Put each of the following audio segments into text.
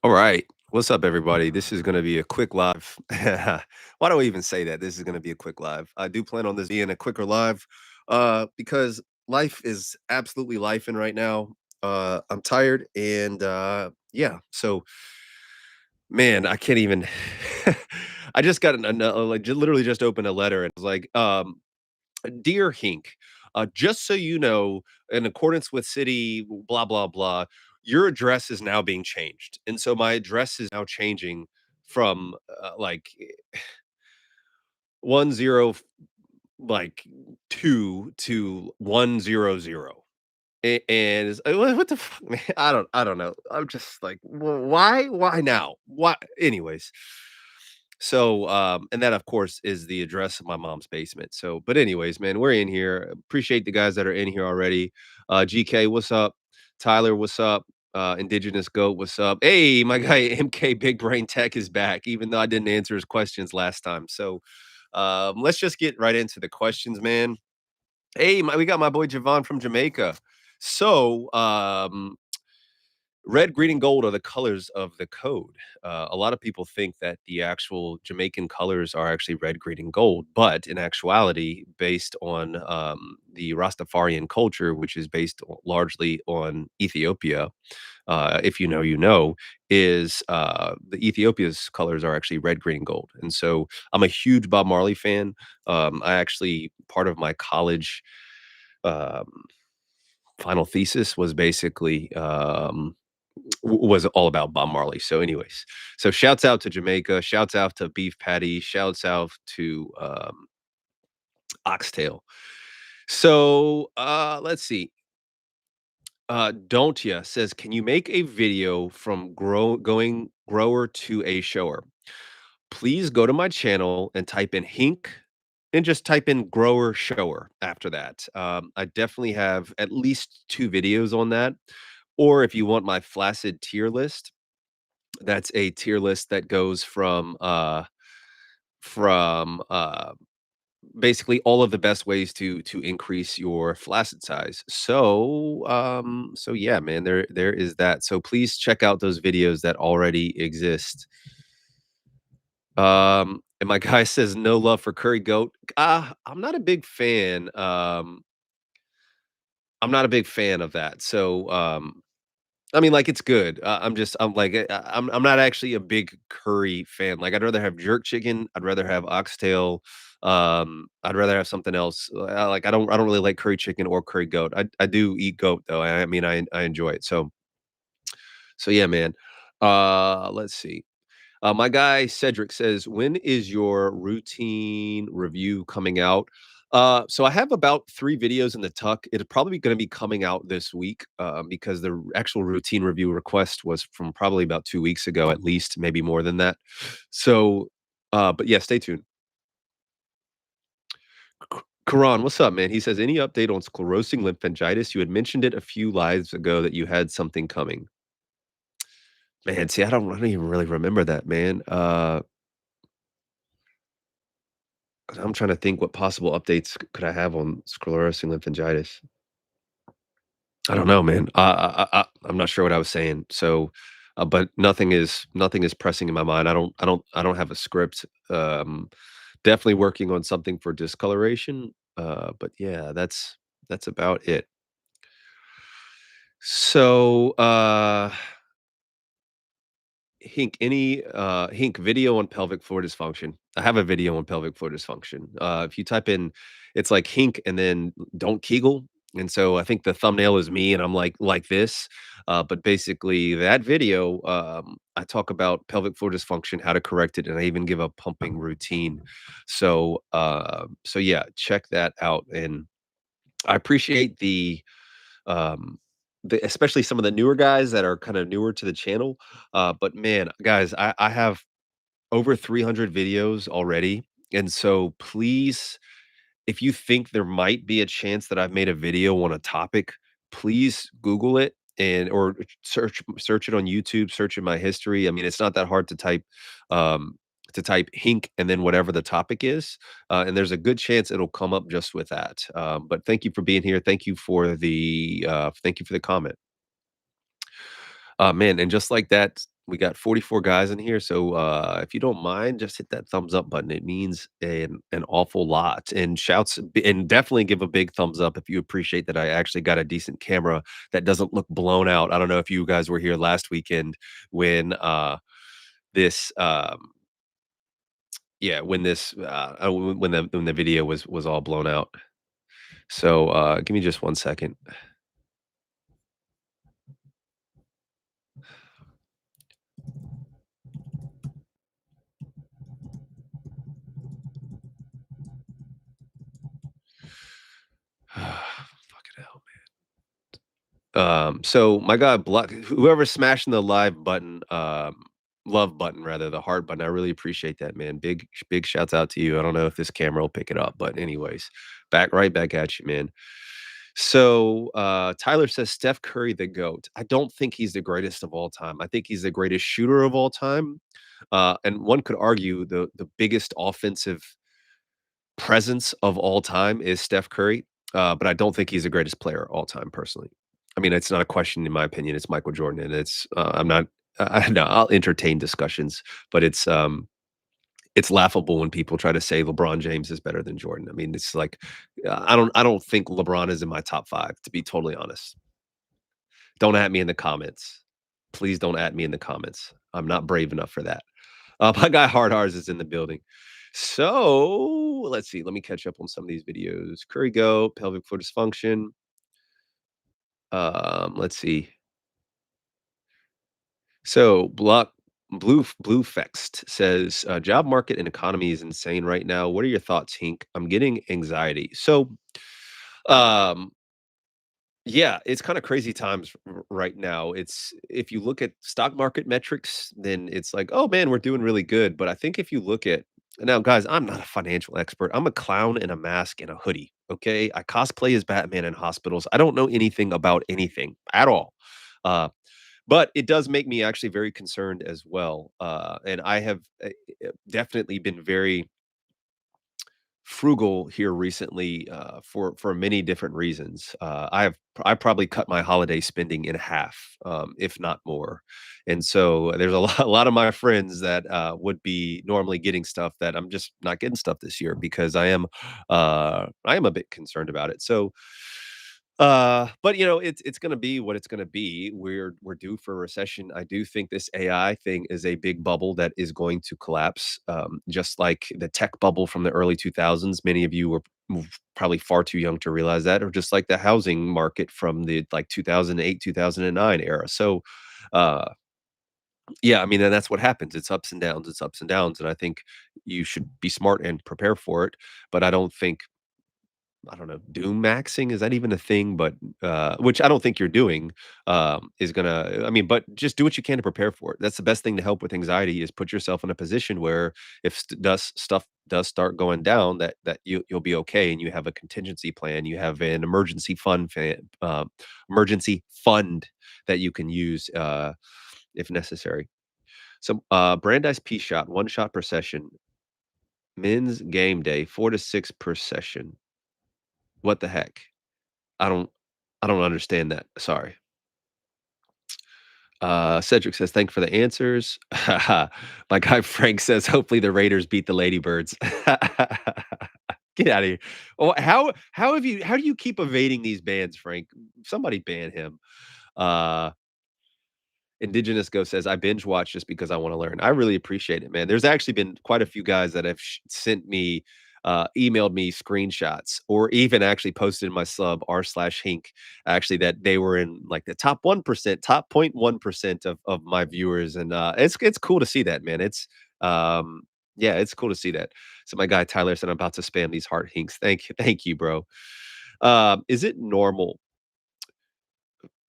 All right. What's up, everybody? This is going to be a quick live. Why do I even say that? This is going to be a quick live. I do plan on this being a quicker live because life is absolutely life in right now. I'm tired and yeah. So, man, I can't even. I just got literally just opened a letter and it was like, Dear Hink, just so you know, in accordance with city blah blah blah, your address is now being changed, and so my address is now changing from 10 like 2 to 100. And what the fuck, man? I don't know. I'm just like, why now? Why? Anyways, so and that of course is the address of my mom's basement. So, but anyways, man, we're in here. Appreciate the guys that are in here already. GK, what's up? Tyler, what's up? Indigenous Goat, what's up? Hey, my guy MK Big Brain Tech is back, even though I didn't answer his questions last time. So let's just get right into the questions, man. Hey, we got my boy Javon from Jamaica. So, red, green, and gold are the colors of the code. A lot of people think that the actual Jamaican colors are actually red, green, and gold, but in actuality, based on the Rastafarian culture, which is based largely on Ethiopia, if you know, you know, is the Ethiopia's colors are actually red, green, and gold. And so I'm a huge Bob Marley fan. I actually, part of my college um, final thesis was basically was all about Bob Marley. So, anyways, so shouts out to Jamaica, shouts out to Beef Patty, shouts out to Oxtail. So, let's see. Don't ya says, can you make a video from going grower to a shower? Please go to my channel and type in Hink and just type in grower shower after that. I definitely have at least 2 videos on that. Or if you want my Flacid tier list, that's a tier list that goes from basically all of the best ways to increase your Flacid size. So, so yeah, man, there is that. So please check out those videos that already exist. And my guy says no love for curry goat. I'm not a big fan. I'm not a big fan of that. So, I mean, like, it's good. I'm not actually a big curry fan. Like, I'd rather have jerk chicken. I'd rather have oxtail. I'd rather have something else. I don't really like curry chicken or curry goat. I do eat goat though. I mean, I enjoy it. So yeah, man. Let's see. My guy Cedric says, "When is your routine review coming out?" So I have about 3 videos in the tuck. It's probably going to be coming out this week because the actual routine review request was from probably about 2 weeks ago, at least, maybe more than that. So, but yeah, stay tuned. Karan, what's up, man? He says, "Any update on sclerosing lymphangitis? You had mentioned it a few lives ago that you had something coming." Man, see, I don't even really remember that, man. 'Cause I'm trying to think what possible updates could I have on sclerosing lymphangitis. I don't know, man. I'm not sure what I was saying. So, but nothing is pressing in my mind. I don't have a script. Definitely working on something for discoloration. But yeah, that's about it. So, Hink video on pelvic floor dysfunction. I have a video on pelvic floor dysfunction. If you type in, it's like Hink and then don't Kegel. And so I think the thumbnail is me and I'm like this. But basically that video, I talk about pelvic floor dysfunction, how to correct it, and I even give a pumping routine. So yeah, check that out. And I appreciate um, especially some of the newer guys that are kind of newer to the channel. But man, guys, I have over 300 videos already. And so please, if you think there might be a chance that I've made a video on a topic, please Google it and or search it on YouTube, search in my history. I mean, it's not that hard um to type Hink and then whatever the topic is. And there's a good chance it'll come up just with that. But thank you for being here. Thank you for the comment. Man, and just like that, We got 44 guys in here, so, if you don't mind, just hit that thumbs up button. It means an awful lot, and and definitely give a big thumbs up if you appreciate that I actually got a decent camera that doesn't look blown out. I don't know if you guys were here last weekend when, this, yeah, when when the video was all blown out. So, give me just 1 second. Fucking hell. So my guy block whoever's smashing the love button rather, the heart button. I really appreciate that, man. Big shouts out to you. I don't know if this camera will pick it up, but anyways, right back at you, man. So Tyler says Steph Curry the GOAT. I don't think he's the greatest of all time. I think he's the greatest shooter of all time. And one could argue the biggest offensive presence of all time is Steph Curry, but I don't think he's the greatest player all time personally. I mean, it's not a question in my opinion, it's Michael Jordan, and I'm not no, I'll entertain discussions, but it's laughable when people try to say LeBron James is better than Jordan. I mean, it's like, I don't think LeBron is in my top 5, to be totally honest. Don't at me in the comments. Please don't at me in the comments. I'm not brave enough for that. My guy Hard Ours is in the building. So let's see. Let me catch up on some of these videos. Curry Go, pelvic floor dysfunction. Let's see. So Blue Fext says job market and economy is insane right now. What are your thoughts, Hink? I'm getting anxiety. So um yeah, it's kinda crazy times right now. It's if you look at stock market metrics, then it's like, "Oh, man, we're doing really good." But I think if you look at now, guys, I'm not a financial expert. I'm a clown in a mask and a hoodie, okay? I cosplay as Batman in hospitals. I don't know anything about anything at all. Uh, but it does make me actually very concerned as well. And I have, definitely been very frugal here recently for many different reasons. I probably cut my holiday spending in half, if not more. And so there's a lot of my friends that would be normally getting stuff that I'm just not getting stuff this year because I am a bit concerned about it. So but it's gonna be what it's gonna be. We're due for a recession. I do think this AI thing is a big bubble that is going to collapse, just like the tech bubble from the early 2000s. Many of you were probably far too young to realize that, or just like the housing market from the like 2008, 2009 era. So, uh, yeah, I mean, and that's what happens. It's ups and downs. It's ups and downs, and I think you should be smart and prepare for it. But I don't know, doom maxing, is that even a thing? But, which I don't think you're doing, is gonna I mean, but just do what you can to prepare for it. That's the best thing to help with anxiety is put yourself in a position where if stuff does start going down, that you'll be okay and you have a contingency plan, you have an emergency fund that you can use, if necessary. So, Brandeis P shot, 1 shot per session, men's game day, 4 to 6 per session. What the heck? I don't I don't understand that, sorry. Cedric says, "Thank you for the answers." My guy Frank says, "Hopefully the Raiders beat the Ladybirds." Get out of here. Oh, how do you keep evading these bans, Frank? Somebody ban him. Uh Indigenous Ghost says, "I binge watch just because I wanna learn." I really appreciate it, man. There's actually been quite a few guys that have sent me, emailed me screenshots or even actually posted in my sub r/hink, actually, that they were in, like, the top 1%, top 0.1% of my viewers, and, it's cool to see that, man. Yeah, it's cool to see that. So my guy Tyler said, "I'm about to spam these heart hinks." Thank you, bro. Is it normal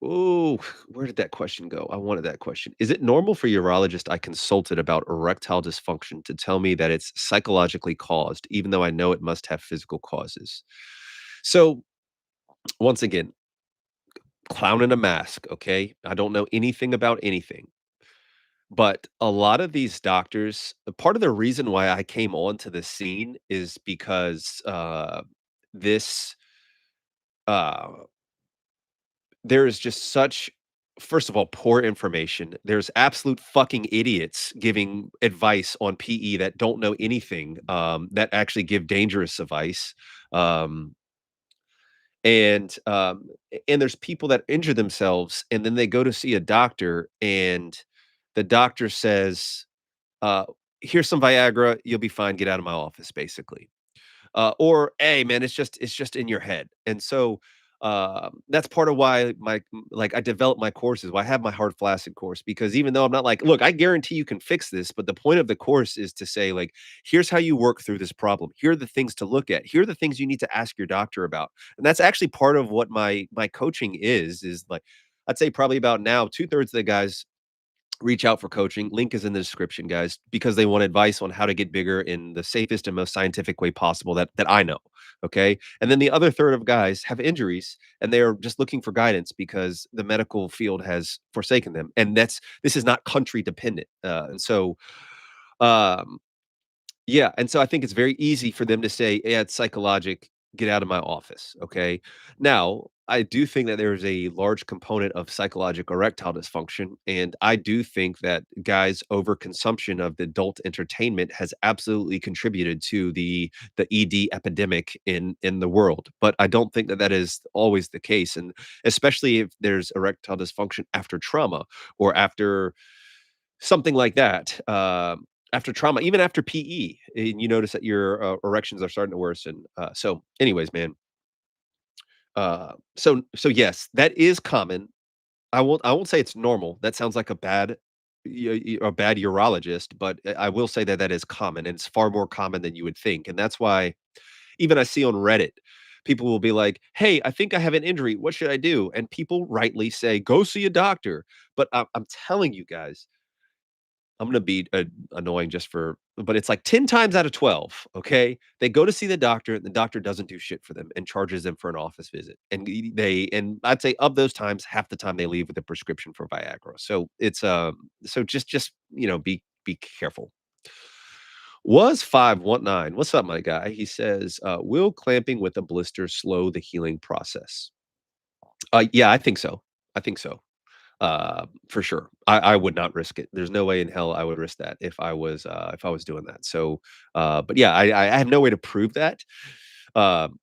Oh, where did that question go? I wanted that question. Is it normal for urologist I consulted about erectile dysfunction to tell me that it's psychologically caused, even though I know it must have physical causes? So, once again, clown in a mask, okay? I don't know anything about anything. But a lot of these doctors, part of the reason why I came onto the scene is because this uh there is just such First of all, poor information. There's absolute fucking idiots giving advice on PE that don't know anything, that actually give dangerous advice. Um, and there's people that injure themselves, and then they go to see a doctor, and the doctor says, uh, "Here's some Viagra, you'll be fine, get out of my office," basically. Or, "Hey, man, it's just in your head." And so, that's part of why like, I developed my courses, why I have my hard flaccid course, because even though I'm not like, "Look, I guarantee you can fix this," but the point of the course is to say, like, "Here's how you work through this problem. Here are the things to look at. Here are the things you need to ask your doctor about." And that's actually part of what my coaching is, like, I'd say probably about now 2/3 of the guys reach out for coaching. Link is in the description, guys, because they want advice on how to get bigger in the safest and most scientific way possible that I know. Okay. And then the other third of guys have injuries and they're just looking for guidance because the medical field has forsaken them. And this is not country dependent. Um, yeah, and so I think it's very easy for them to say, "Yeah, it's psychologic. Get out of my office." Okay. Now, I do think that there is a large component of psychological erectile dysfunction, and I do think that guys' overconsumption of the adult entertainment has absolutely contributed to the ED epidemic in the world. But I don't think that that is always the case, and especially if there's erectile dysfunction after trauma or after something like that. After trauma, even after PE, and you notice that your, erections are starting to worsen. So anyways, man, so yes, that is common. I won't say it's normal. That sounds like a bad urologist, but I will say that that is common, and it's far more common than you would think, and that's why even I see on Reddit, people will be like, "Hey, I think I have an injury. What should I do?" And people rightly say, "Go see a doctor." But I'm telling you guys, I'm gonna be, annoying just for but it's like 10 times out of 12, okay? They go to see the doctor doesn't do shit for them and charges them for an office visit, and and I'd say of those times, half the time they leave with a prescription for Viagra. So it's, so just, be careful. Was 519, what's up, my guy? He says, "Will clamping with a blister slow the healing process?" Yeah, I think so. I think so. For sure. I would not risk it. There's no way in hell I would risk that if I was doing that. So, but yeah, I have no way to prove that.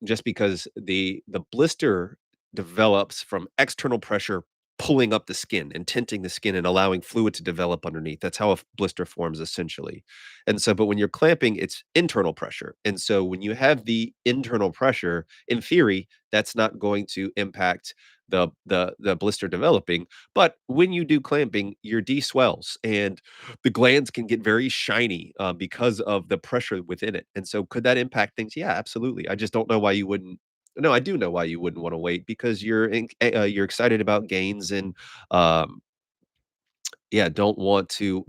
Just because the blister develops from external pressure pulling up the skin and tenting the skin and allowing fluid to develop underneath. That's how a blister forms essentially. And so, but when you're clamping, it's internal pressure. And so when you have the internal pressure, in theory, that's not going to impact the blister developing. But when you do clamping, your D swells and the glands can get very shiny, because of the pressure within it. And so could that impact things? Yeah, absolutely. I just don't know why you wouldn't. No, I do know why you wouldn't want to wait because you're excited about gains and um yeah, don't want to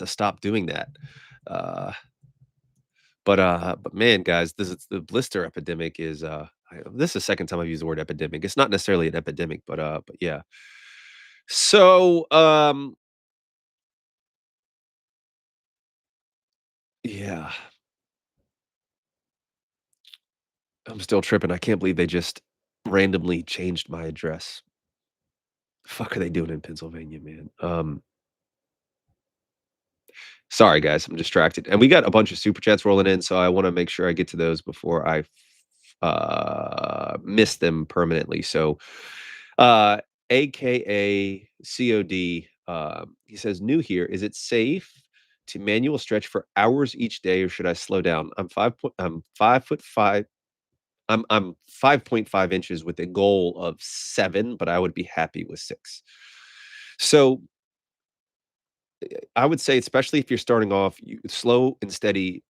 stop doing that. Uh but man, guys, this is the blister epidemic is this is the second time I've used the word epidemic. It's not necessarily an epidemic, but yeah. So yeah, I'm still tripping. I can't believe they just randomly changed my address. Fuck are they doing in Pennsylvania, man? Sorry guys, I'm distracted. And we got a bunch of super chats rolling in, so I want to make sure I get to those before I miss them permanently. So uh aka COD, he says new here. Is it safe to manual stretch for hours each day or should I slow down? I'm 5'5". I'm 5.5 inches with a goal of 7, but I would be happy with 6. So, I would say, especially if you're starting off, slow and steady.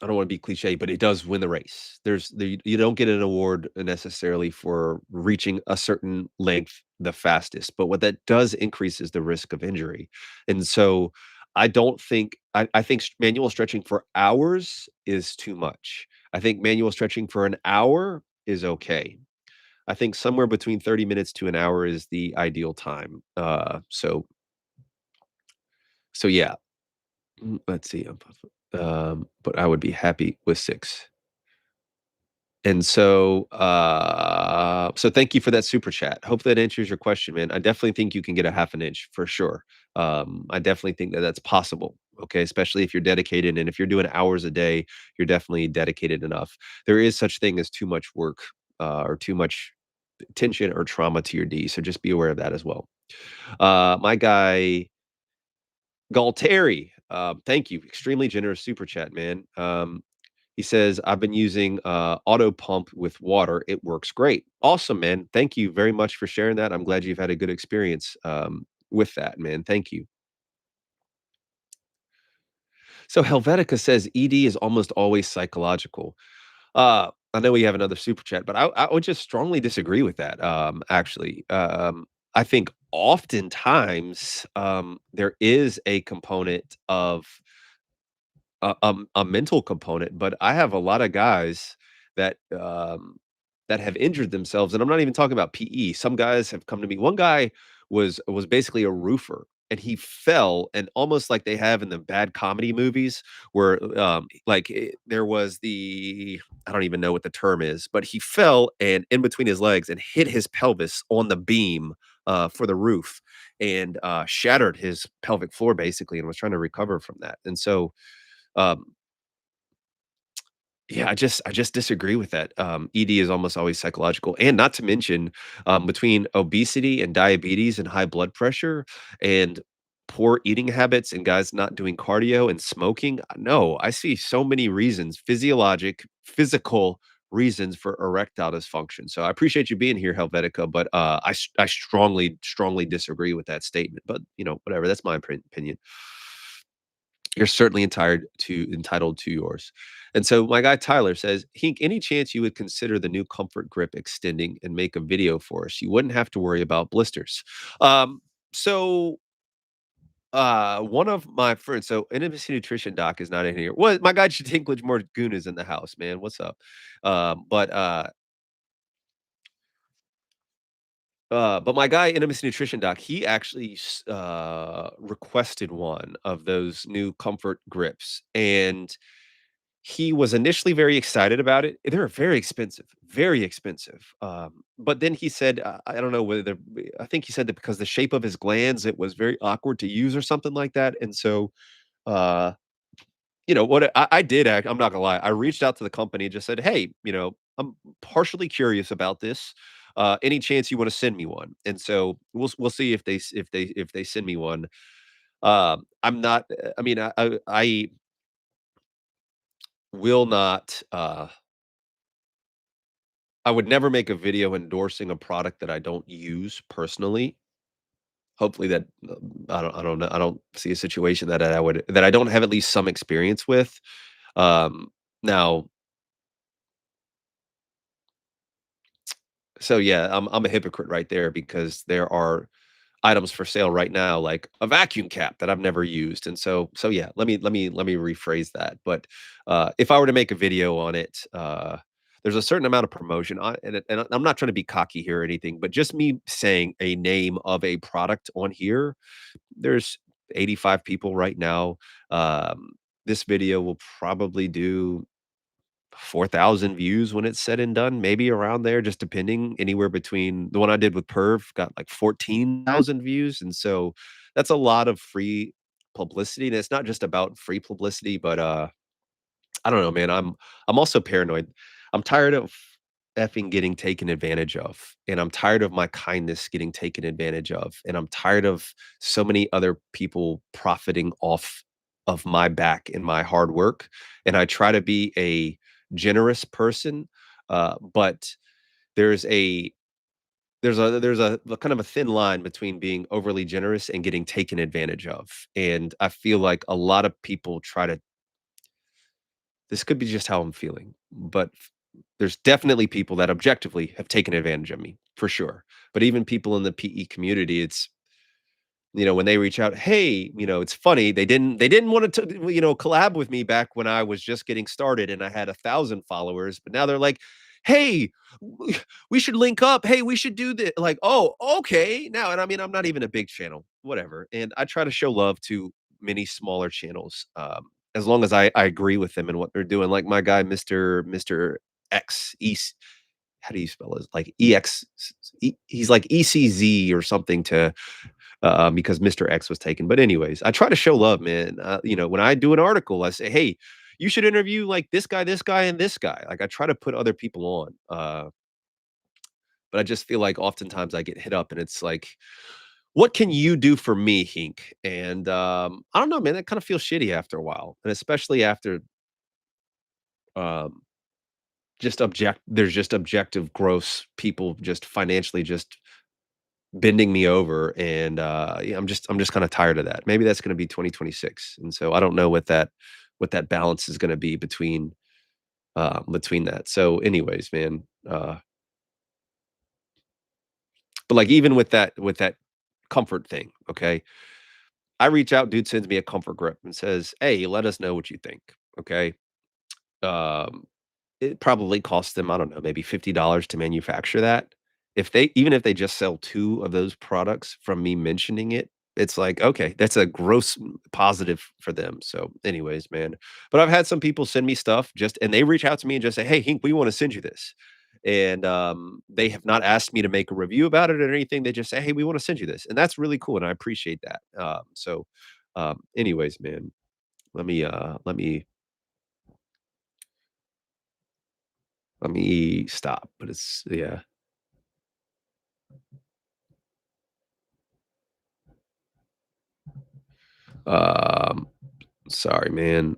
I don't want to be cliche, but it does win the race. You don't get an award necessarily for reaching a certain length the fastest, but what that does increase is the risk of injury. And so I think manual stretching for hours is too much. I think manual stretching for an hour is okay. I think somewhere between 30 minutes to an hour is the ideal time. So yeah. Let's see. But I would be happy with 6. And so, so thank you for that super chat. Hope that answers your question, man. I definitely think you can get a half an inch for sure. I definitely think that that's possible. Okay, especially if you're dedicated and if you're doing hours a day, you're definitely dedicated enough. There is such thing as too much work or too much tension or trauma to your D. So just be aware of that as well. My guy Galtieri, thank you. Extremely generous super chat, man. He says, I've been using auto pump with water. It works great. Awesome, man. Thank you very much for sharing that. I'm glad you've had a good experience with that, man. Thank you. So Helvetica says ED is almost always psychological. I know we have another super chat, but I would just strongly disagree with that. Actually, I think oftentimes there is a component of a mental component, but I have a lot of guys that that have injured themselves, and I'm not even talking about PE. Some guys have come to me. One guy was basically a roofer, and he fell, and almost like they have in the bad comedy movies, where there was the I don't even know what the term is, but he fell and in between his legs and hit his pelvis on the beam for the roof and shattered his pelvic floor basically, and was trying to recover from that. And so um, yeah, I just disagree with that. ED is almost always psychological, and not to mention, between obesity and diabetes and high blood pressure and poor eating habits and guys not doing cardio and smoking. No, I see so many reasons, physical reasons for erectile dysfunction. So I appreciate you being here, Helvetica, but I strongly disagree with that statement. But whatever. That's my opinion. You're certainly entitled to yours. And so my guy Tyler says, Hink, any chance you would consider the new comfort grip extending and make a video for us? You wouldn't have to worry about blisters. So one of my friends, so Intimacy Nutrition Doc is not in here. What my guy Dinklage Morgoon is in the house, man. What's up? But my guy, Intimacy Nutrition Doc, he actually requested one of those new comfort grips, and he was initially very excited about it. They're very expensive. But then he said, I don't know whether I think he said that because the shape of his glands, it was very awkward to use or something like that. And so, uh, what I did act, I'm not gonna lie, I reached out to the company and just said, hey, I'm partially curious about this. Any chance you want to send me one? And so we'll see if if they send me one. I'm not. I mean, I will not. I would never make a video endorsing a product that I don't use personally. Hopefully that I don't know. I don't see a situation that I don't have at least some experience with. Now, so yeah, I'm a hypocrite right there because there are items for sale right now, like a vacuum cap that I've never used. And so yeah, let me rephrase that. But if I were to make a video on it, there's a certain amount of promotion on and I'm not trying to be cocky here or anything, but just me saying a name of a product on here, there's 85 people right now. This video will probably do 4,000 views when it's said and done, maybe around there, just depending, anywhere between the one I did with Perv got like 14,000 views. And so that's a lot of free publicity. And it's not just about free publicity, but I don't know, man. I'm also paranoid. I'm tired of effing getting taken advantage of. And I'm tired of my kindness getting taken advantage of. And I'm tired of so many other people profiting off of my back and my hard work. And I try to be a generous person. But there's a there's a kind of a thin line between being overly generous and getting taken advantage of. And I feel like a lot of people try to this could be just how I'm feeling, but there's definitely people that objectively have taken advantage of me, for sure. But even people in the PE community, it's when they reach out, hey, it's funny. They didn't want to, collab with me back when I was just getting started and I had 1,000 followers, but now they're like, hey, we should link up. Hey, we should do this. Like, oh, okay. Now, and I mean, I'm not even a big channel, whatever. And I try to show love to many smaller channels. As long as I agree with them and what they're doing. Like my guy, Mr. X E. How do you spell it? Like EX. He's like ECZ or something to because Mr. X was taken. But anyways, I try to show love, man. When I do an article, I say, hey, you should interview like this guy, and this guy. Like I try to put other people on. But I just feel like oftentimes I get hit up and it's like, what can you do for me, Hink? And I don't know, man. That kind of feels shitty after a while. And especially after um there's just objective gross people just financially just bending me over. And yeah, I'm just kind of tired of that. Maybe that's gonna be 2026. And so I don't know what that balance is gonna be between that. So anyways, man, but like even with that comfort thing, okay? I reach out, dude sends me a comfort grip and says, "Hey, let us know what you think." Okay. Um, it probably costs them, I don't know, maybe $50 to manufacture that. If they just sell 2 of those products from me mentioning it, it's like, okay, that's a gross positive for them. So, anyways, man. But I've had some people send me stuff just and they reach out to me and just say, "Hey, Hink, we want to send you this." And they have not asked me to make a review about it or anything. They just say, "Hey, we want to send you this." And that's really cool and I appreciate that. Anyways, man, let me stop. But it's yeah. Um, Sorry, man.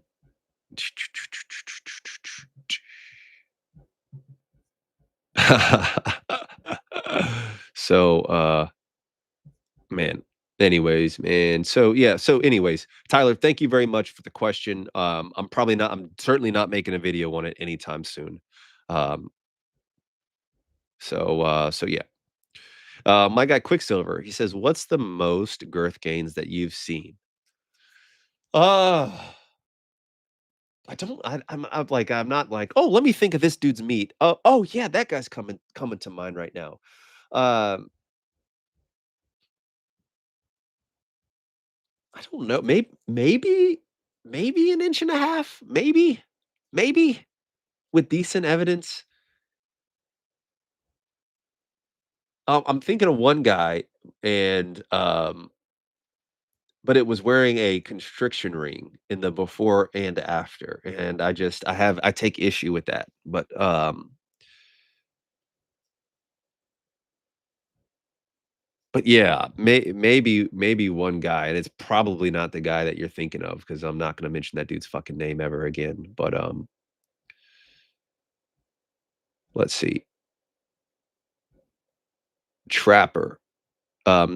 So, man. Anyways, man. So yeah. So, anyways, Tyler, thank you very much for the question. I'm certainly not making a video on it anytime soon. Um, so yeah. My guy Quicksilver, he says, "What's the most girth gains that you've seen?" Uh I don't. I'm not like, oh, let me think of this dude's meat. Oh yeah, that guy's coming to mind right now. Um, I don't know. Maybe an inch and a half. Maybe with decent evidence. I'm thinking of one guy, and but it was wearing a constriction ring in the before and after, and I take issue with that. But yeah, maybe one guy, and it's probably not the guy that you're thinking of because I'm not gonna mention that dude's fucking name ever again. But let's see. Trapper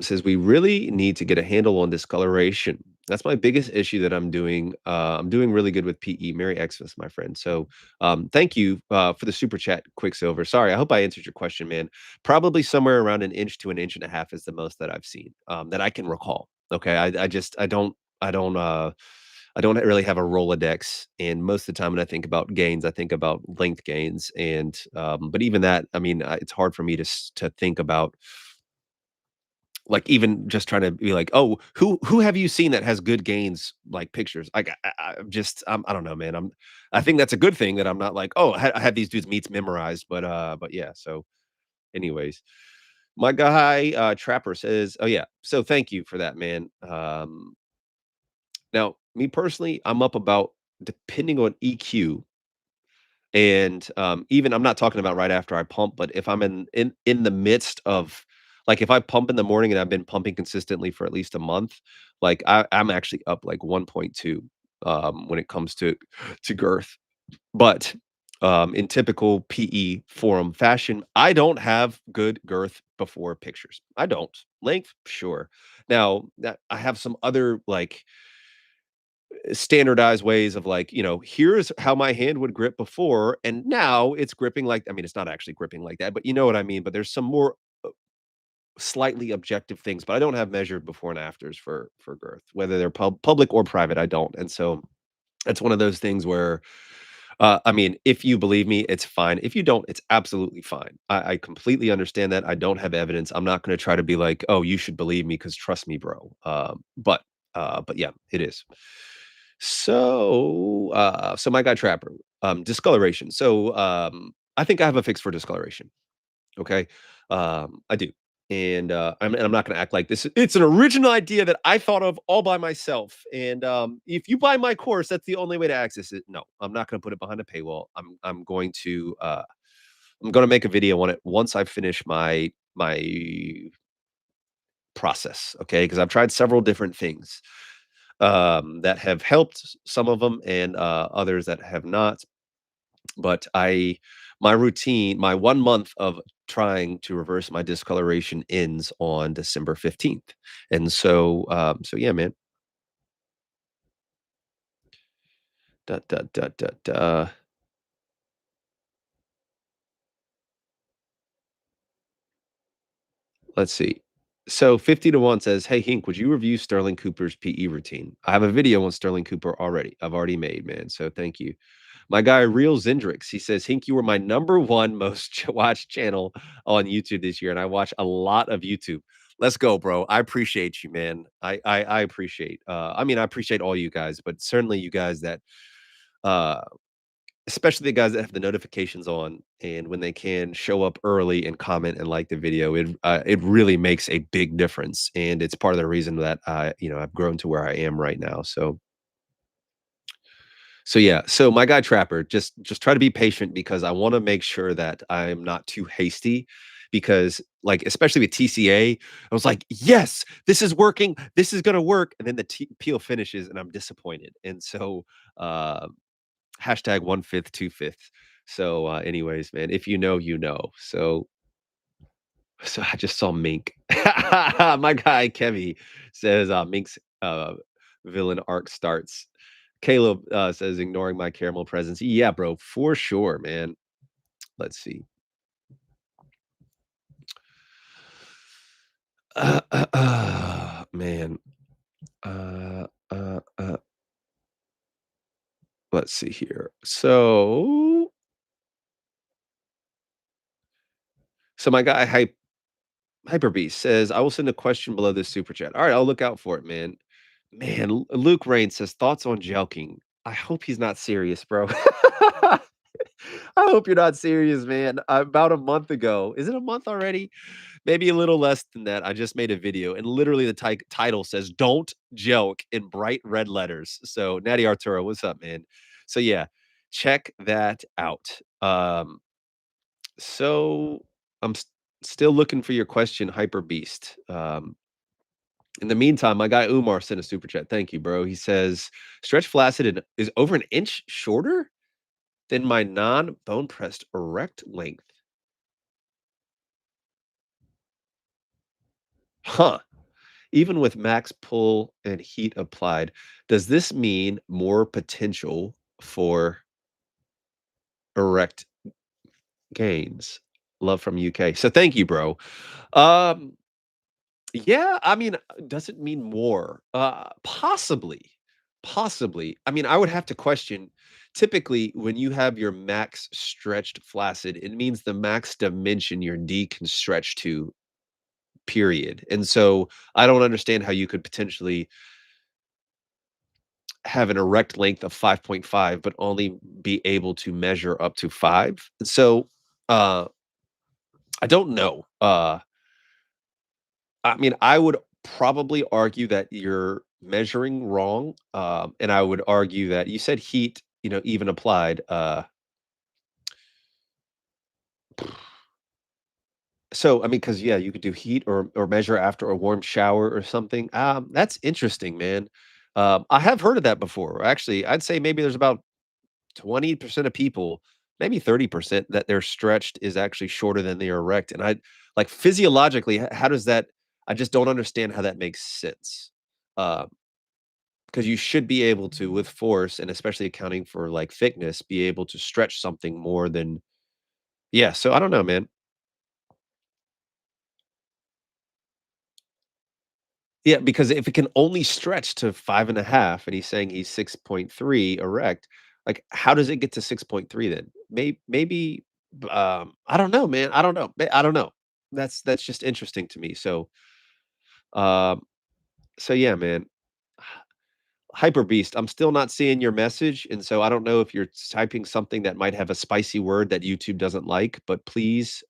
says we really need to get a handle on discoloration. That's my biggest issue that I'm doing. I'm doing really good with PE. Merry Xmas, my friend. So, thank you for the super chat, Quicksilver. Sorry, I hope I answered your question, man. Probably somewhere around an inch to an inch and a half is the most that I've seen that I can recall. Okay, I don't really have a Rolodex, and most of the time when I think about gains, I think about length gains, and but even that, I mean, it's hard for me to think about like, even just trying to be like, "Oh, who have you seen that has good gains, like, pictures?" Like, I don't know, man, I think that's a good thing that I'm not like, "Oh, I had these dudes' meets memorized," but yeah, so anyways. My guy, Trapper says oh, yeah, so thank you for that, man. Now, me personally, I'm up about depending on EQ and, even I'm not talking about right after I pump, but if I'm in the midst of like, if I pump in the morning and I've been pumping consistently for at least a month, like, I'm actually up, like, 1.2, when it comes to girth. But, in typical PE forum fashion, I don't have good girth before pictures. I don't. Length, sure. Now, that I have some other, like, standardized ways of like, here's how my hand would grip before, and now it's gripping like I mean, it's not actually gripping like that, but you know what I mean. But there's some more slightly objective things, but I don't have measured before and afters for girth, whether they're public or private. I don't, and so it's one of those things where, I mean, if you believe me, it's fine. If you don't, it's absolutely fine. I completely understand that. I don't have evidence. I'm not going to try to be like, oh, you should believe me because trust me, bro. But yeah, it is. So my guy Trapper, discoloration. So I think I have a fix for discoloration. Okay, I do, and I'm not going to act like this. It's an original idea that I thought of all by myself. And if you buy my course, that's the only way to access it. No, I'm not going to put it behind a paywall. I'm going to make a video on it once I finish my process. Okay, because I've tried several different things that have helped some of them and others that have not. But my routine, my 1 month of trying to reverse my discoloration ends on December 15th. And so yeah, man. Da, da, da, da, da. Let's see. So 50 to 1 says, "Hey Hink, would you review Sterling Cooper's PE routine? I have a video on Sterling Cooper already. I've already made, man. So thank you." My guy Real Zendrix, he says, "Hink, you were my number one most watched channel on YouTube this year, and I watch a lot of YouTube." Let's go, bro. I appreciate you, man. I appreciate. I mean, I appreciate all you guys, but certainly you guys that, uh, especially the guys that have the notifications on, and when they can show up early and comment and like the video, it really makes a big difference, and it's part of the reason that I've grown to where I am right now. So yeah, so my guy Trapper, just try to be patient because I wanna make sure that I'm not too hasty because, like, especially with TCA, I was like, "Yes, this is working, this is gonna work," and then the peel finishes and I'm disappointed, and so, uh, hashtag 1/5, 2/5. So, anyways, man, if you know, you know. So I just saw Mink. My guy Kevy says, Mink's villain arc starts. Caleb says, ignoring my caramel presence. Yeah, bro, for sure, man. Let's see. Man. Uh, uh, uh, let's see here. So my guy Hyperbeast says, I will send a question below this super chat. All right, I'll look out for it, man. Man, Luke Rain says, thoughts on Jelqing. I hope he's not serious, bro. I hope you're not serious, man. About a month ago, is it a month already? Maybe a little less than that. I just made a video, and literally the title says "Don't Joke" in bright red letters. So, Natty Arturo, what's up, man? So yeah, check that out. So I'm still looking for your question, Hyper Beast. In the meantime, my guy Umar sent a super chat. Thank you, bro. He says, "Stretch Flacid is over an inch shorter than my non-bone pressed erect length." Huh. Even with max pull and heat applied, does this mean more potential for erect gains? Love from UK. So thank you, bro. Um, yeah, I mean, does it mean more? Possibly. Possibly. I mean, I would have to question. Typically, when you have your max stretched flaccid, it means the max dimension your D can stretch to, period. And so I don't understand how you could potentially have an erect length of 5.5, but only be able to measure up to 5. So, uh, I don't know. I mean, I would probably argue that you're measuring wrong, and I would argue that you said heat, even applied. So, I mean, because yeah, you could do heat or measure after a warm shower or something. That's interesting, man. I have heard of that before. Actually, I'd say maybe there's about 20% of people, maybe 30% that their stretched is actually shorter than they are erect. And I like physiologically, how does that? I just don't understand how that makes sense. Because you should be able to, with force, and especially accounting for like thickness, be able to stretch something more than, yeah. So I don't know, man. Yeah, because if it can only stretch to 5.5 and he's saying he's 6.3 erect, like, how does it get to 6.3 then? Maybe, I don't know, man. I don't know. I don't know. That's just interesting to me. Um, so yeah, man. Hyper Beast, I'm still not seeing your message, and so I don't know if you're typing something that might have a spicy word that YouTube doesn't like, but please,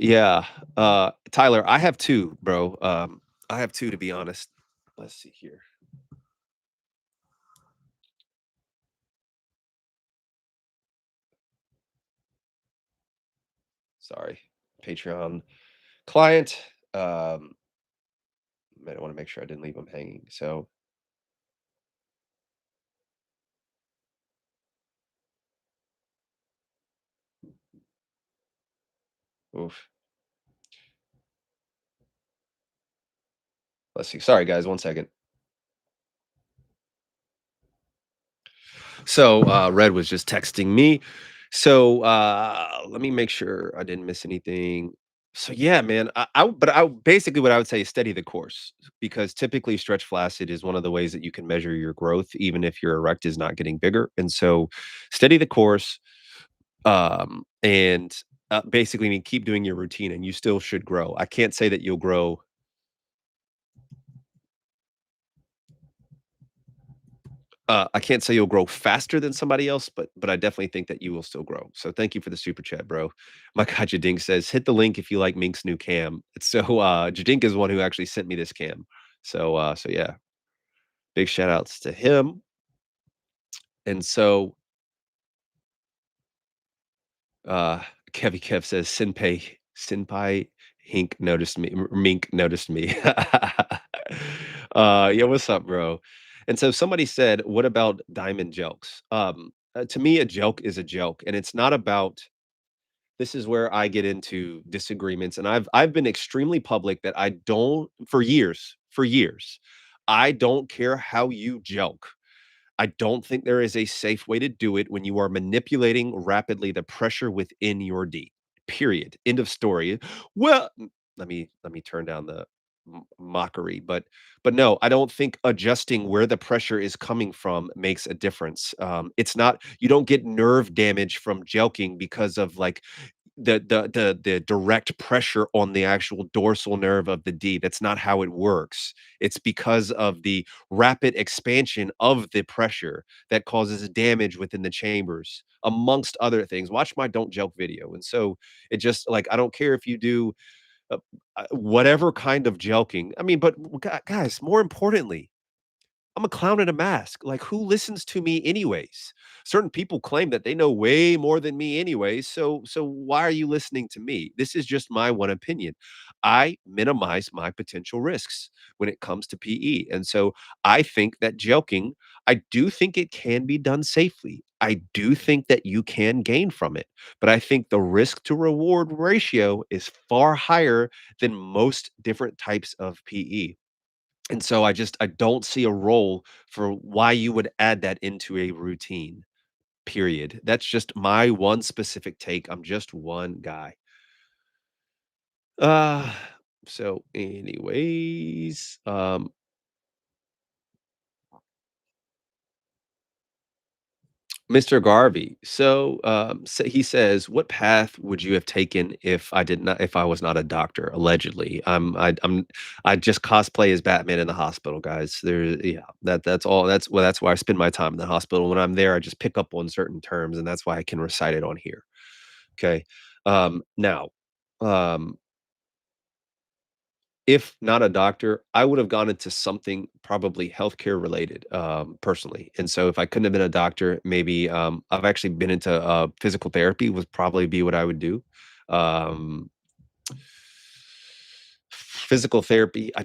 yeah, Tyler, I have 2, bro. I have 2 to be honest. Let's see here. Sorry. Patreon client. I want to make sure I didn't leave them hanging. So, oof. Let's see. Sorry, guys. 1 second. So, Red was just texting me. So, let me make sure I didn't miss anything. So, yeah, man. But I basically what I would say is steady the course because typically stretch flaccid is one of the ways that you can measure your growth, even if your erect is not getting bigger. And so, steady the course. And basically, I mean, keep doing your routine, and you still should grow. I can't say that you'll grow. I can't say you'll grow faster than somebody else, but I definitely think that you will still grow. So thank you for the super chat, bro. My God, Jadink says, hit the link if you like Mink's new cam. So Jadink is one who actually sent me this cam. So yeah, big shout outs to him. And so uh Kevy Kev says, Senpai Hink noticed me. Mink noticed me. Yeah, what's up, bro? And so somebody said, what about diamond jelks? To me, a jelk is a jelk, and it's not about this is where I get into disagreements, and I've been extremely public that I don't for years, I don't care how you jelq. I don't think there is a safe way to do it when you are manipulating rapidly the pressure within your D. Period. End of story. Well, let me turn down the mockery, but no, I don't think adjusting where the pressure is coming from makes a difference. It's not you don't get nerve damage from jelqing because of like the direct pressure on the actual dorsal nerve of the D. That's not how it works. It's because of the rapid expansion of the pressure that causes damage within the chambers, amongst other things. Watch my don't joke video. And so it just like I don't care if you do uh, whatever kind of jelqing. I mean, but guys, more importantly, I'm a clown in a mask. Like, who listens to me anyways? Certain people claim that they know way more than me anyways. So why are you listening to me? This is just my one opinion. I minimize my potential risks when it comes to PE. And so I think that joking, I do think it can be done safely. I do think that you can gain from it, but I think the risk to reward ratio is far higher than most different types of PE. And so I don't see a role for why you would add that into a routine, period. That's just my one specific take. I'm just one guy. Uh so anyways, Mr. Garvey. He says, "What path would you have taken if I was not a doctor?" Allegedly, I just cosplay as Batman in the hospital, guys. Yeah, that's all. That's why I spend my time in the hospital. When I'm there, I just pick up on certain terms, and that's why I can recite it on here. Okay, now, um, if not a doctor, I would have gone into something probably healthcare related, personally. And so if I couldn't have been a doctor, maybe I've actually been into physical therapy would probably be what I would do. Um, Physical therapy, I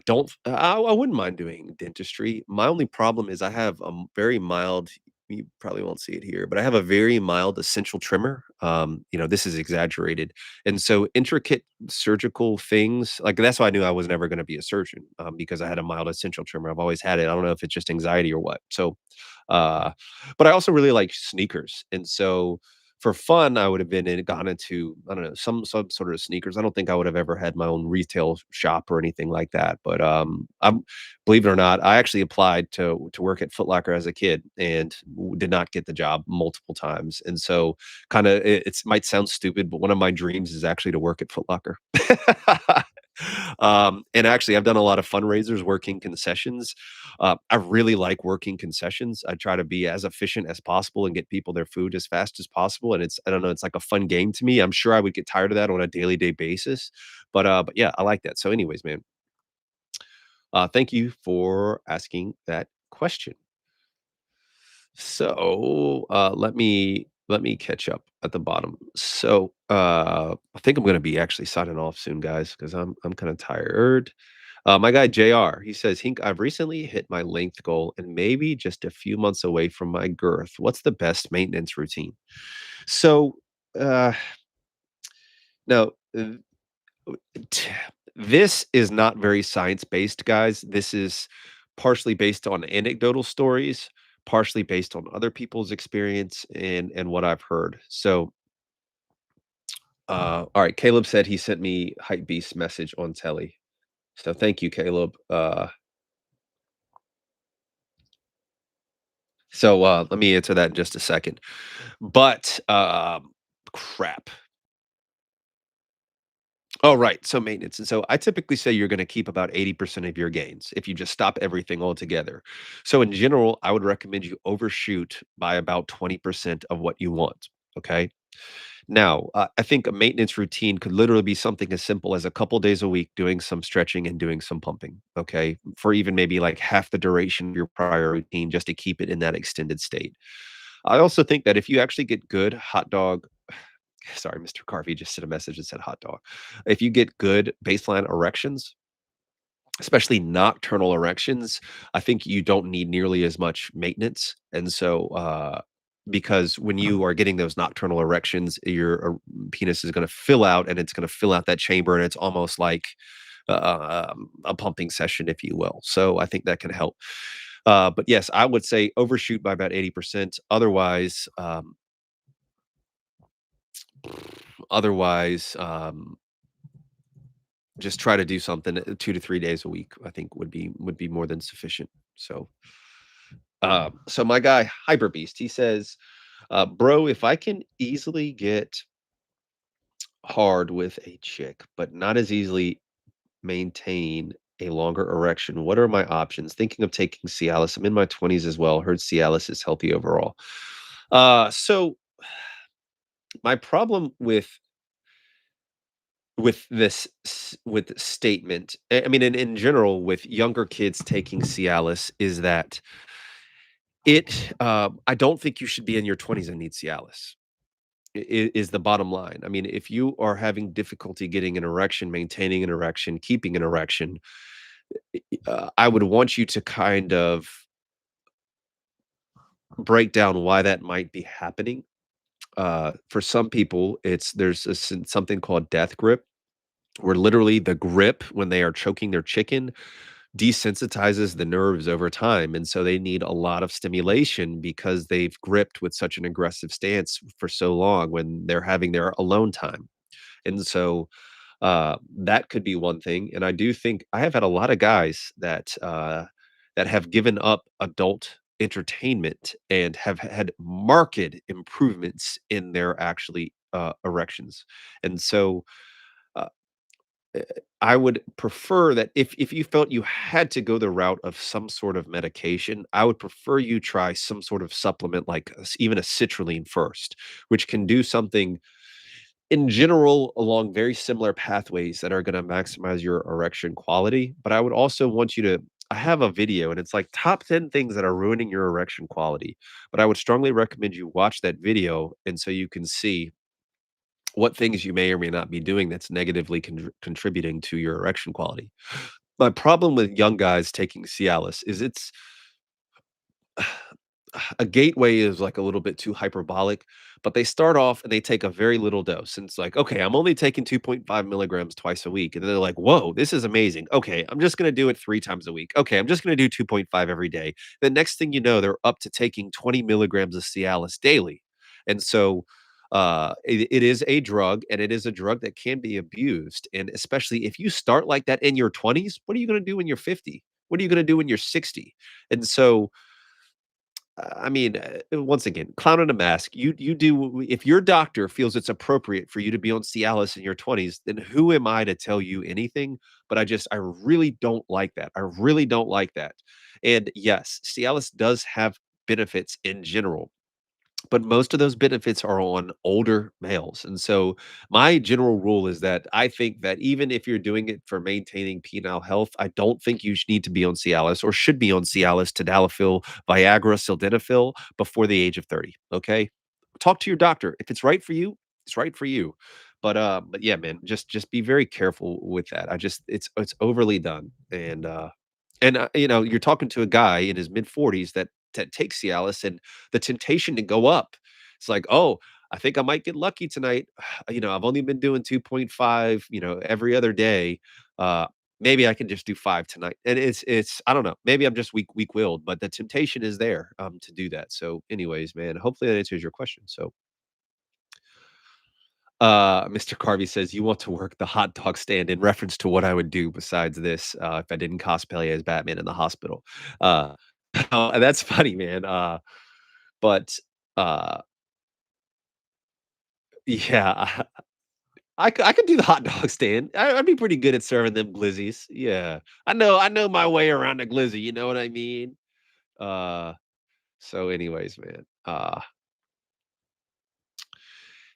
wouldn't mind doing dentistry. My only problem is I have a very mild you probably won't see it here, but I have a very mild essential tremor. This is exaggerated. And so intricate surgical things, like that's why I knew I was never going to be a surgeon, because I had a mild essential tremor. I've always had it. I don't know if it's just anxiety or what. Uh, but I also really like sneakers. And so for fun, I would have gone into, I don't know, some sort of sneakers. I don't think I would have ever had my own retail shop or anything like that. But I'm believe it or not, I actually applied to work at Foot Locker as a kid and did not get the job multiple times. And so kind of it might sound stupid, but one of my dreams is actually to work at Foot Locker. And actually, I've done a lot of fundraisers working concessions. I really like working concessions. I try to be as efficient as possible and get people their food as fast as possible. And it's I don't know, it's like a fun game to me. I'm sure I would get tired of that on a daily day basis, but yeah, I like that. So, anyways, man, thank you for asking that question. So, let me catch up at the bottom. So, I think I'm gonna be actually signing off soon, guys, because I'm kind of tired. My guy JR, he says, Hink, I've recently hit my length goal and maybe just a few months away from my girth. What's the best maintenance routine? So, uh, no, t- this is not very science based, guys. This is partially based on anecdotal stories, partially based on other people's experience and what I've heard. So, all right, Caleb said he sent me hype beast message on telly. So thank you, Caleb. So let me answer that in just a second. But crap. Oh, right. So maintenance. And so I typically say you're going to keep about 80% of your gains if you just stop everything altogether. So in general, I would recommend you overshoot by about 20% of what you want. Okay. Now, I think a maintenance routine could literally be something as simple as a couple days a week doing some stretching and doing some pumping. Okay. For even maybe like half the duration of your prior routine just to keep it in that extended state. I also think that if you actually get good hot dog sorry, Mr. Carvey just sent a message that said hot dog. If you get good baseline erections, especially nocturnal erections, I think you don't need nearly as much maintenance. And so, because when you are getting those nocturnal erections, your penis is going to fill out and it's going to fill out that chamber. And it's almost like a pumping session, if you will. So I think that can help. But yes, I would say overshoot by about 80%. Otherwise, just try to do something 2 to 3 days a week, I think would be more than sufficient. So my guy Hyper Beast, he says, "Bro, if I can easily get hard with a chick, but not as easily maintain a longer erection, what are my options? Thinking of taking Cialis. I'm in my 20s as well. Heard Cialis is healthy overall." So my problem with statement, I mean, in general, with younger kids taking Cialis, is that I don't think you should be in your 20s and need Cialis. Is the bottom line. I mean, if you are having difficulty getting an erection, maintaining an erection, keeping an erection, I would want you to kind of break down why that might be happening. For some people, something called death grip, where literally the grip when they are choking their chicken desensitizes the nerves over time, and so they need a lot of stimulation because they've gripped with such an aggressive stance for so long when they're having their alone time. And so, that could be one thing, and I do think I have had a lot of guys that have given up adult entertainment and have had marked improvements in their actually, erections. And so, uh Eh, I would prefer that if you felt you had to go the route of some sort of medication, I would prefer you try some sort of supplement like even a citrulline first, which can do something in general along very similar pathways that are going to maximize your erection quality. But I would also want you to I have a video and it's like top 10 things that are ruining your erection quality. But I would strongly recommend you watch that video and so you can see what things you may or may not be doing that's negatively contributing to your erection quality. My problem with young guys taking Cialis is it's a gateway is like a little bit too hyperbolic, but they start off and they take a very little dose. And it's like, okay, I'm only taking 2.5 milligrams twice a week. And then they're like, whoa, this is amazing. Okay, I'm just going to do it 3 times a week. Okay, I'm just going to do 2.5 every day. The next thing you know, they're up to taking 20 milligrams of Cialis daily. And so it is a drug and it is a drug that can be abused. And especially if you start like that in your 20s, what are you going to do when you're 50? What are you going to do when you're 60? And so, I mean, once again, clown in a mask. You do if your doctor feels it's appropriate for you to be on Cialis in your 20s, then who am I to tell you anything? But I really don't like that. I really don't like that. And yes, Cialis does have benefits in general, but most of those benefits are on older males. And so my general rule is that I think that even if you're doing it for maintaining penile health, I don't think you need to be on Cialis or should be on Cialis, tadalafil, Viagra, sildenafil before the age of 30. Okay. Talk to your doctor. If it's right for you, it's right for you. But yeah, man, just be very careful with that. It's overly done. You're talking to a guy in his mid 40s that takes Cialis, and the temptation to go up. It's like, "Oh, I think I might get lucky tonight. I've only been doing 2.5, every other day. Uh, maybe I can just do 5 tonight." And it's I don't know. Maybe I'm just weak-willed, but the temptation is there, to do that. So anyways, man, hopefully that answers your question. So, Mr. Carvey says, "You want to work the hot dog stand," in reference to what I would do besides this, if I didn't cosplay as Batman in the hospital. Uh, that's funny, man. But, uh, yeah, I could do the hot dog stand. I'd be pretty good at serving them glizzies. Yeah. I know my way around a glizzy, you know what I mean? Uh, so anyways, man,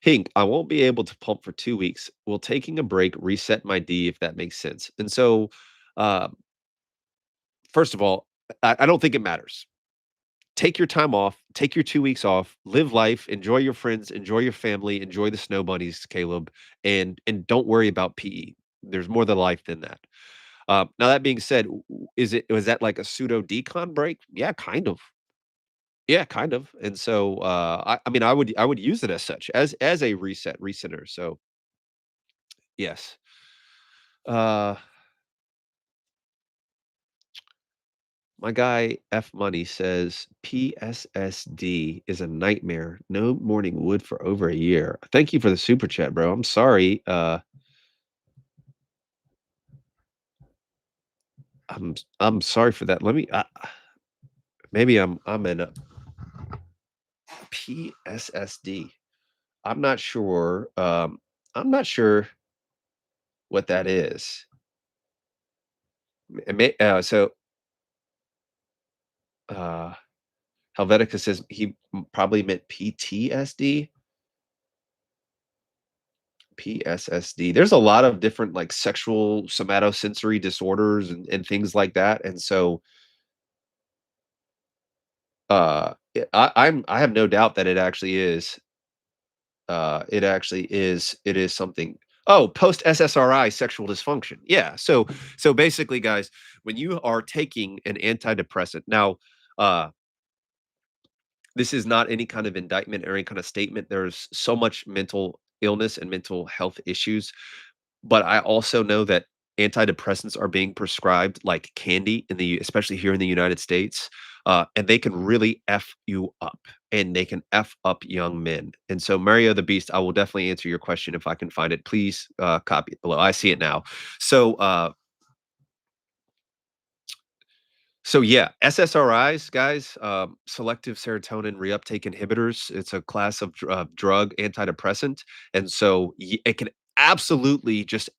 Hink, I won't be able to pump for 2 weeks. Will taking a break reset my D if that makes sense? And so, uh, first of all, I don't think it matters. Take your time off, take your 2 weeks off, live life, enjoy your friends, enjoy your family, enjoy the snow bunnies, Caleb, and don't worry about PE. There's more to life than that. Now that being said, was that like a pseudo decon break? Yeah, kind of. Yeah, kind of. And so I mean I would use it as such as a resetter. So yes. Uh My guy F Money says PSSD is a nightmare. No morning wood for over a year. Thank you for the super chat, bro. I'm sorry. I'm sorry for that. Maybe I'm in a PSSD. I'm not sure. I'm not sure what that is. So uh, Helvetica says he probably meant PTSD. PSSD. There's a lot of different like sexual somatosensory disorders and things like that. And so I have no doubt that it is something. Oh, post SSRI sexual dysfunction. Yeah. So basically, guys, when you are taking an antidepressant, now uh this is not any kind of indictment or any kind of statement. There's so much mental illness and mental health issues. But I also know that antidepressants are being prescribed like candy especially here in the United States, and they can really F you up, and they can F up young men. And so, Mario the Beast, I will definitely answer your question if I can find it. Please copy it below. I see it now. So, yeah, SSRIs, guys, selective serotonin reuptake inhibitors. It's a class of drug antidepressant, and so it can absolutely just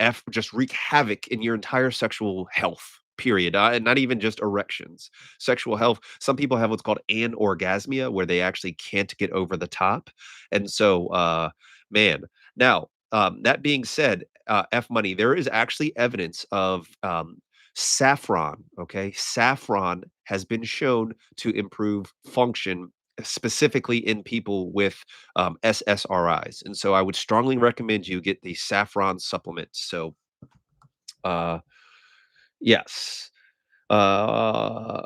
wreak havoc in your entire sexual health. Period, and not even just erections. Sexual health. Some people have what's called anorgasmia, where they actually can't get over the top, and so, man. Now, that being said, F money. There is actually evidence of saffron, okay? Saffron has been shown to improve function specifically in people with SSRIs. And so I would strongly recommend you get the saffron supplements. So, uh, yes. Uh,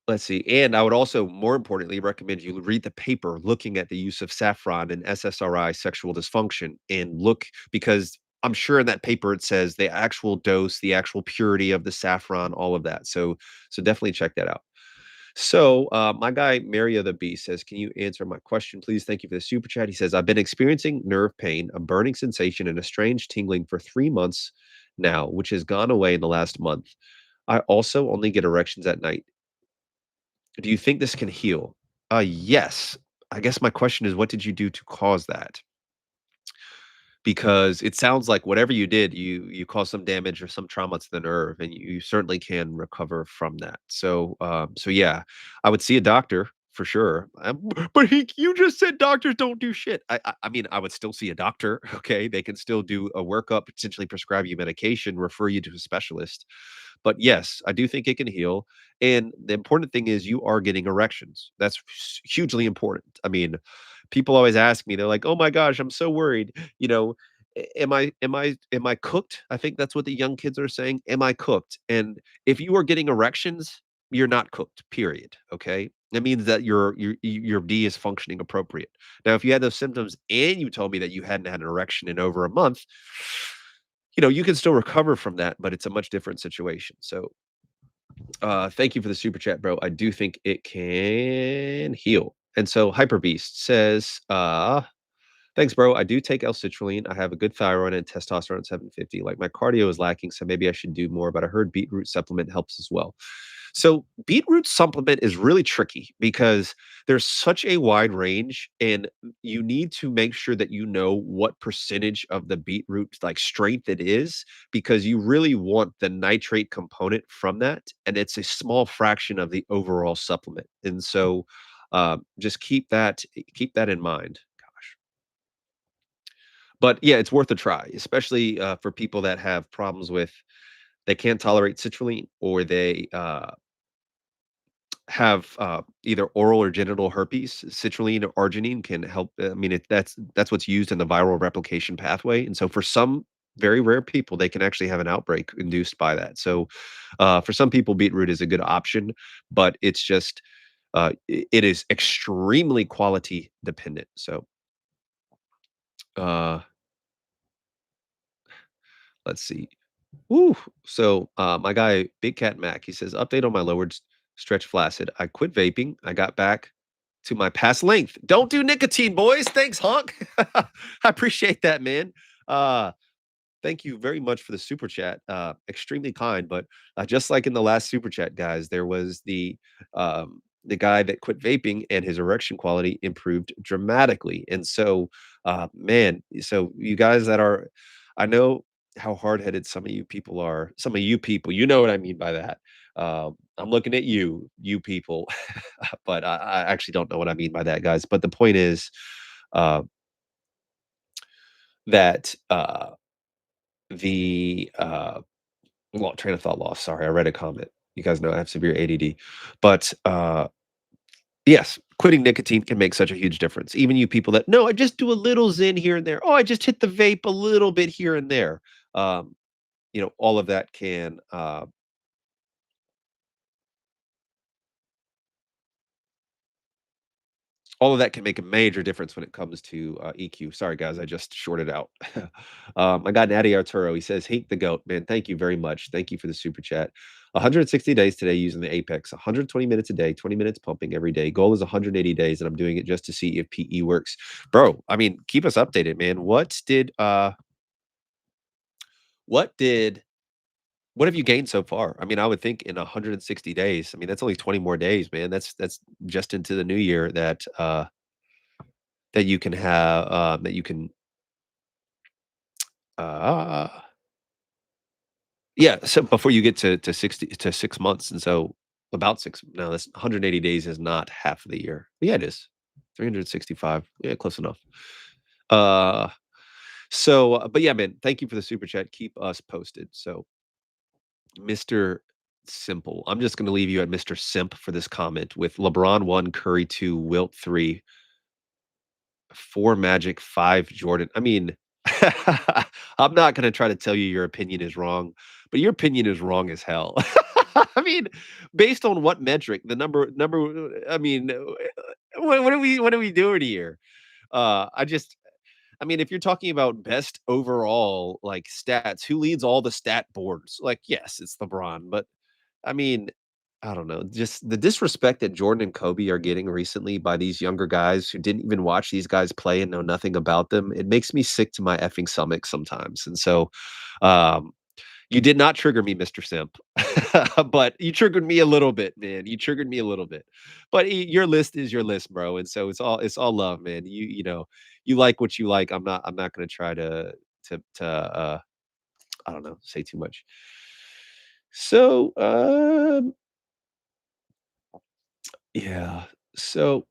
let's see. And I would also, more importantly, recommend you read the paper looking at the use of saffron in SSRI sexual dysfunction and look because I'm sure in that paper it says the actual dose, the actual purity of the saffron, all of that. So definitely check that out. So my guy Mario the Beast says, "Can you answer my question, please? Thank you for the super chat." He says, "I've been experiencing nerve pain, a burning sensation, and a strange tingling for 3 months now, which has gone away in the last month. I also only get erections at night. Do you think this can heal? Yes. I guess my question is, what did you do to cause that? Because it sounds like whatever you did, you caused some damage or some trauma to the nerve, and you certainly can recover from that. So yeah, I would see a doctor for sure. But you just said doctors don't do shit. I mean, I would still see a doctor. Okay, they can still do a workup, potentially prescribe you medication, refer you to a specialist. But yes, I do think it can heal. And the important thing is you are getting erections. That's hugely important. I mean, people always ask me, they're like, "Oh my gosh, I'm so worried." You know, am I cooked? I think that's what the young kids are saying. Am I cooked? And if you are getting erections, you're not cooked. Period. Okay. That means that your D is functioning appropriate. Now, if you had those symptoms and you told me that you hadn't had an erection in over a month, you can still recover from that, but it's a much different situation. So, thank you for the super chat, bro. I do think it can heal. And so, Hyper Beast says, thanks, bro. I do take L-citrulline. I have a good thyroid and testosterone at 750. Like my cardio is lacking, so maybe I should do more. But I heard beetroot supplement helps as well. So beetroot supplement is really tricky because there's such a wide range, and you need to make sure that you know what percentage of the beetroot like strength it is, because you really want the nitrate component from that, and it's a small fraction of the overall supplement. And so just keep that in mind. But yeah, it's worth a try, especially for people that have problems with they can't tolerate citrulline, or they have either oral or genital herpes. Citrulline or arginine can help. I mean, that's what's used in the viral replication pathway, and so for some very rare people, they can actually have an outbreak induced by that. So for some people, beetroot is a good option, but it's just it is extremely quality dependent. So uh, let's see. Woo. So, my guy, Big Cat Mac, he says, update on my lowered stretch flaccid. I quit vaping. I got back to my past length. Don't do nicotine, boys. Thanks, honk. I appreciate that, man. Uh, Thank you very much for the super chat. Extremely kind, but just like in the last super chat, guys, there was the guy that quit vaping and his erection quality improved dramatically. And so, man, so you guys that are, I know how hard headed some of you people are. Some of you people, you know what I mean by that. I'm looking at you people, but I actually don't know what I mean by that, guys. But the point is uh, that the well, train of thought lost. Sorry, I read a comment. You guys know I have severe ADD. But yes, quitting nicotine can make such a huge difference. Even you people that no, I just do a little Zen here and there. Oh, I just hit the vape a little bit here and there. Um, all of that can make a major difference when it comes to EQ. Sorry, guys, I just shorted out. I got Natty Arturo. He says, "Hate the goat, man. Thank you very much. Thank you for the super chat. 160 days today using the Apex. 120 minutes a day, 20 minutes pumping every day. Goal is 180 days, and I'm doing it just to see if PE works, bro. I mean, keep us updated, man. What did what have you gained so far? I mean, I would think in 160 days. I mean, that's only 20 more days, man. That's just into the new year that you can have, that you can, uh yeah, so before you get to 60 to 6 months, and so about 6 no, that's 180 days is not half of the year. Yeah, it is. 365. Yeah, close enough. Uh, but yeah, man, thank you for the super chat. Keep us posted. So, Mr. Simple, I'm just gonna leave you at Mr. Simp for this comment with LeBron 1, Curry 2, Wilt 3, 4 Magic, 5 Jordan. I mean, I'm not gonna try to tell you your opinion is wrong, but your opinion is wrong as hell. I mean, based on what metric? The number I mean, what are we doing here? I mean, if you're talking about best overall, like, stats, who leads all the stat boards? Like, yes, it's LeBron, but I mean, I don't know, just the disrespect that Jordan and Kobe are getting recently by these younger guys who didn't even watch these guys play and know nothing about them, it makes me sick to my effing stomach sometimes. And so, um, You did not trigger me, Mr. Simp, but you triggered me a little bit, man. You triggered me a little bit, but your list is your list, bro, and so it's all love, man. You like what you like. I'm not gonna try to I don't know, say too much. So yeah. So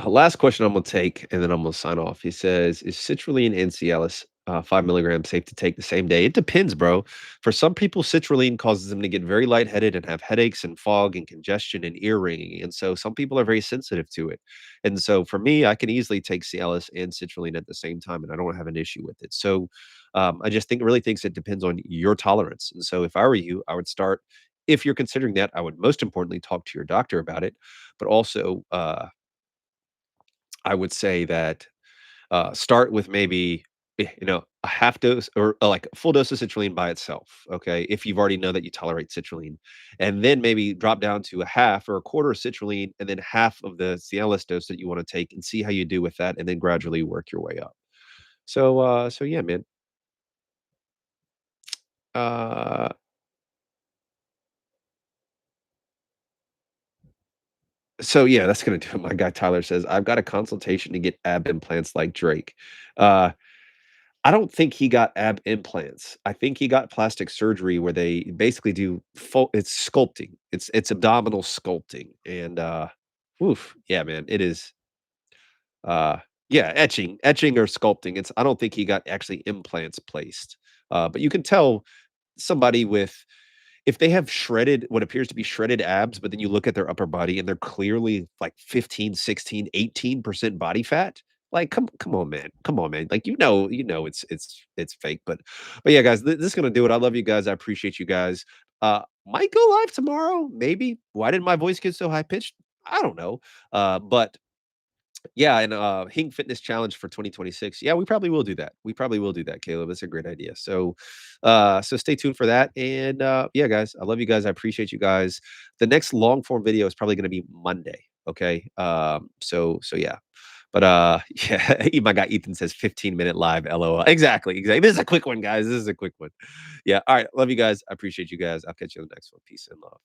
last question I'm gonna take, and then I'm gonna sign off. He says, "Is citrulline and Cialis 5 milligrams safe to take the same day?" It depends, bro. For some people, citrulline causes them to get very lightheaded and have headaches and fog and congestion and ear ringing, and so some people are very sensitive to it. And so for me, I can easily take Cialis and citrulline at the same time, and I don't have an issue with it. So I just think really thinks it depends on your tolerance. And so if I were you, I would start. If you're considering that, I would most importantly talk to your doctor about it, but also I would say that start with maybe a half dose or like a full dose of citrulline by itself. Okay, if you've already know that you tolerate citrulline, and then maybe drop down to a half or a quarter of citrulline, and then half of the Cialis dose that you want to take, and see how you do with that, and then gradually work your way up. So yeah, man. Uh, so yeah, that's gonna do it. My guy Tyler says I've got a consultation to get ab implants like Drake. Uh, I don't think he got ab implants. I think he got plastic surgery where they basically do full it's sculpting. It's abdominal sculpting, and, oof, yeah, man, it is, uh yeah, etching or sculpting. I don't think he got actually implants placed, but you can tell somebody with if they have shredded what appears to be shredded abs, but then you look at their upper body and they're clearly like 15, 16, 18% body fat, like, come on, man. Come on, man. Like, it's fake, but yeah, guys, this is gonna do it. I love you guys. I appreciate you guys. Might go live tomorrow, maybe. Why did my voice get so high pitched? I don't know. But yeah, and, Hing Fitness Challenge for 2026. Yeah, we probably will do that. We probably will do that, Caleb. That's a great idea. So stay tuned for that. And yeah, guys, I love you guys. I appreciate you guys. The next long form video is probably going to be Monday. Okay. So yeah. But yeah, my guy Ethan says 15-minute live. LOL. Exactly. Exactly. This is a quick one, guys. This is a quick one. Yeah. All right. Love you guys. I appreciate you guys. I'll catch you on the next one. Peace and love.